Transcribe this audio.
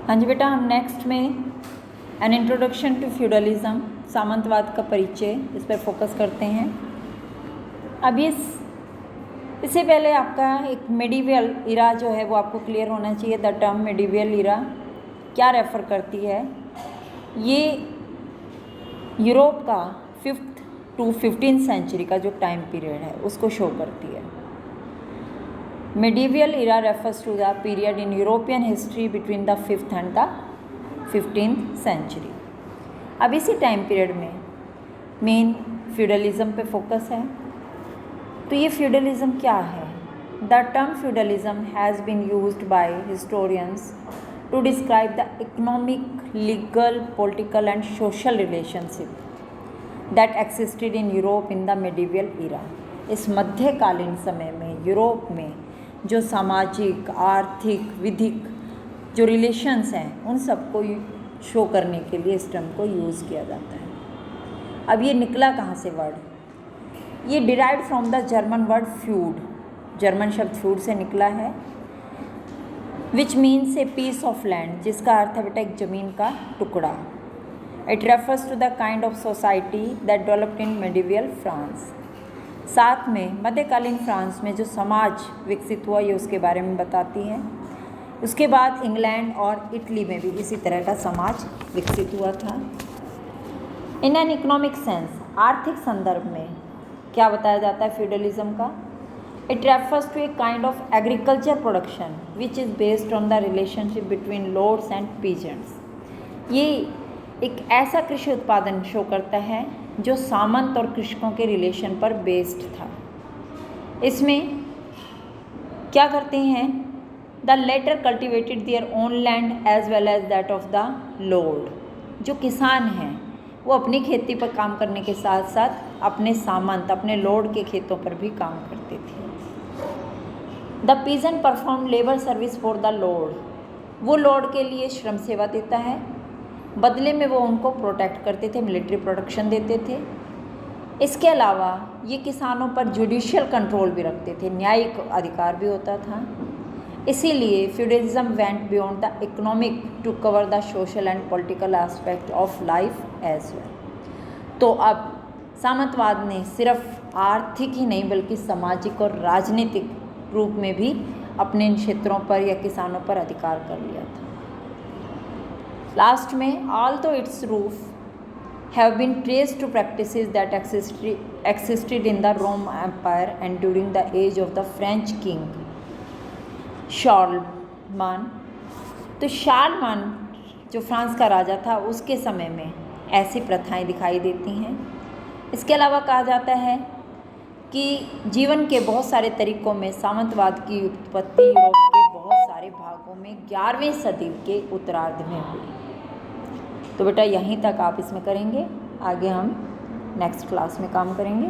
हाँ जी बेटा, हम नेक्स्ट में एन इंट्रोडक्शन टू फ्यूडलिज्म, सामंतवाद का परिचय, इस पर फोकस करते हैं। अब इससे पहले आपका एक मेडिवल इरा जो है वो आपको क्लियर होना चाहिए। द टर्म मेडिवल इरा क्या रेफ़र करती है? ये यूरोप का 5th to 15th सेंचुरी का जो टाइम पीरियड है उसको शो करती है। Medieval era refers to the period in European history between the 5th and the 15th century. अब इसी टाइम पीरियड में मेन फ्यूडलिज्म पे फोकस है। तो ये फ्यूडलिज्म क्या है? The term feudalism has been used by historians to describe the economic, legal, political and social relationship that existed in Europe in the medieval era. इस मध्यकालीन समय में यूरोप में जो सामाजिक, आर्थिक, विधिक जो रिलेशंस हैं उन सबको शो करने के लिए इस टर्म को यूज़ किया जाता है। अब ये निकला कहाँ से वर्ड? ये derived from the German word feud, German शब्द फ्यूड से निकला है, which means a piece of land, जिसका अर्थ है बेटा एक ज़मीन का टुकड़ा। It refers to the kind of society that developed in medieval France. साथ में मध्यकालीन फ्रांस में जो समाज विकसित हुआ ये उसके बारे में बताती है। उसके बाद इंग्लैंड और इटली में भी इसी तरह का समाज विकसित हुआ था। इन एन इकोनॉमिक सेंस, आर्थिक संदर्भ में क्या बताया जाता है फ्यूडलिज्म का? It refers to a kind of agriculture production which is based on the relationship between lords and peasants. ये एक ऐसा कृषि उत्पादन शो करता है जो सामंत और कृषकों के रिलेशन पर बेस्ड था। इसमें क्या करते हैं? The latter cultivated their own land as well as that of the lord. जो किसान हैं वो अपनी खेती पर काम करने के साथ साथ अपने सामंत, अपने लॉर्ड के खेतों पर भी काम करते थे। The peasant perform labour service for the Lord. वो लॉर्ड के लिए श्रम सेवा देता है, बदले में वो उनको प्रोटेक्ट करते थे, मिलिट्री प्रोटेक्शन देते थे। इसके अलावा ये किसानों पर जुडिशियल कंट्रोल भी रखते थे, न्यायिक अधिकार भी होता था। इसीलिए feudalism went beyond the economic to cover the social and political aspect of life as well. तो अब सामंतवाद ने सिर्फ आर्थिक ही नहीं बल्कि सामाजिक और राजनीतिक रूप में भी अपने इन क्षेत्रों पर या किसानों पर अधिकार कर लिया था। लास्ट में, although its roots have been traced to practices that existed in the Roman Empire and during the age of the French king शार्लमान। तो शार्लमान जो फ्रांस का राजा था उसके समय में ऐसी प्रथाएं दिखाई देती हैं। इसके अलावा कहा जाता है कि जीवन के बहुत सारे तरीकों में सामंतवाद की उत्पत्ति यूरोप के बहुत सारे भागों में 11वीं सदी के उत्तरार्ध में हुई। तो बेटा यहीं तक आप इसमें करेंगे, आगे हम नेक्स्ट क्लास में काम करेंगे।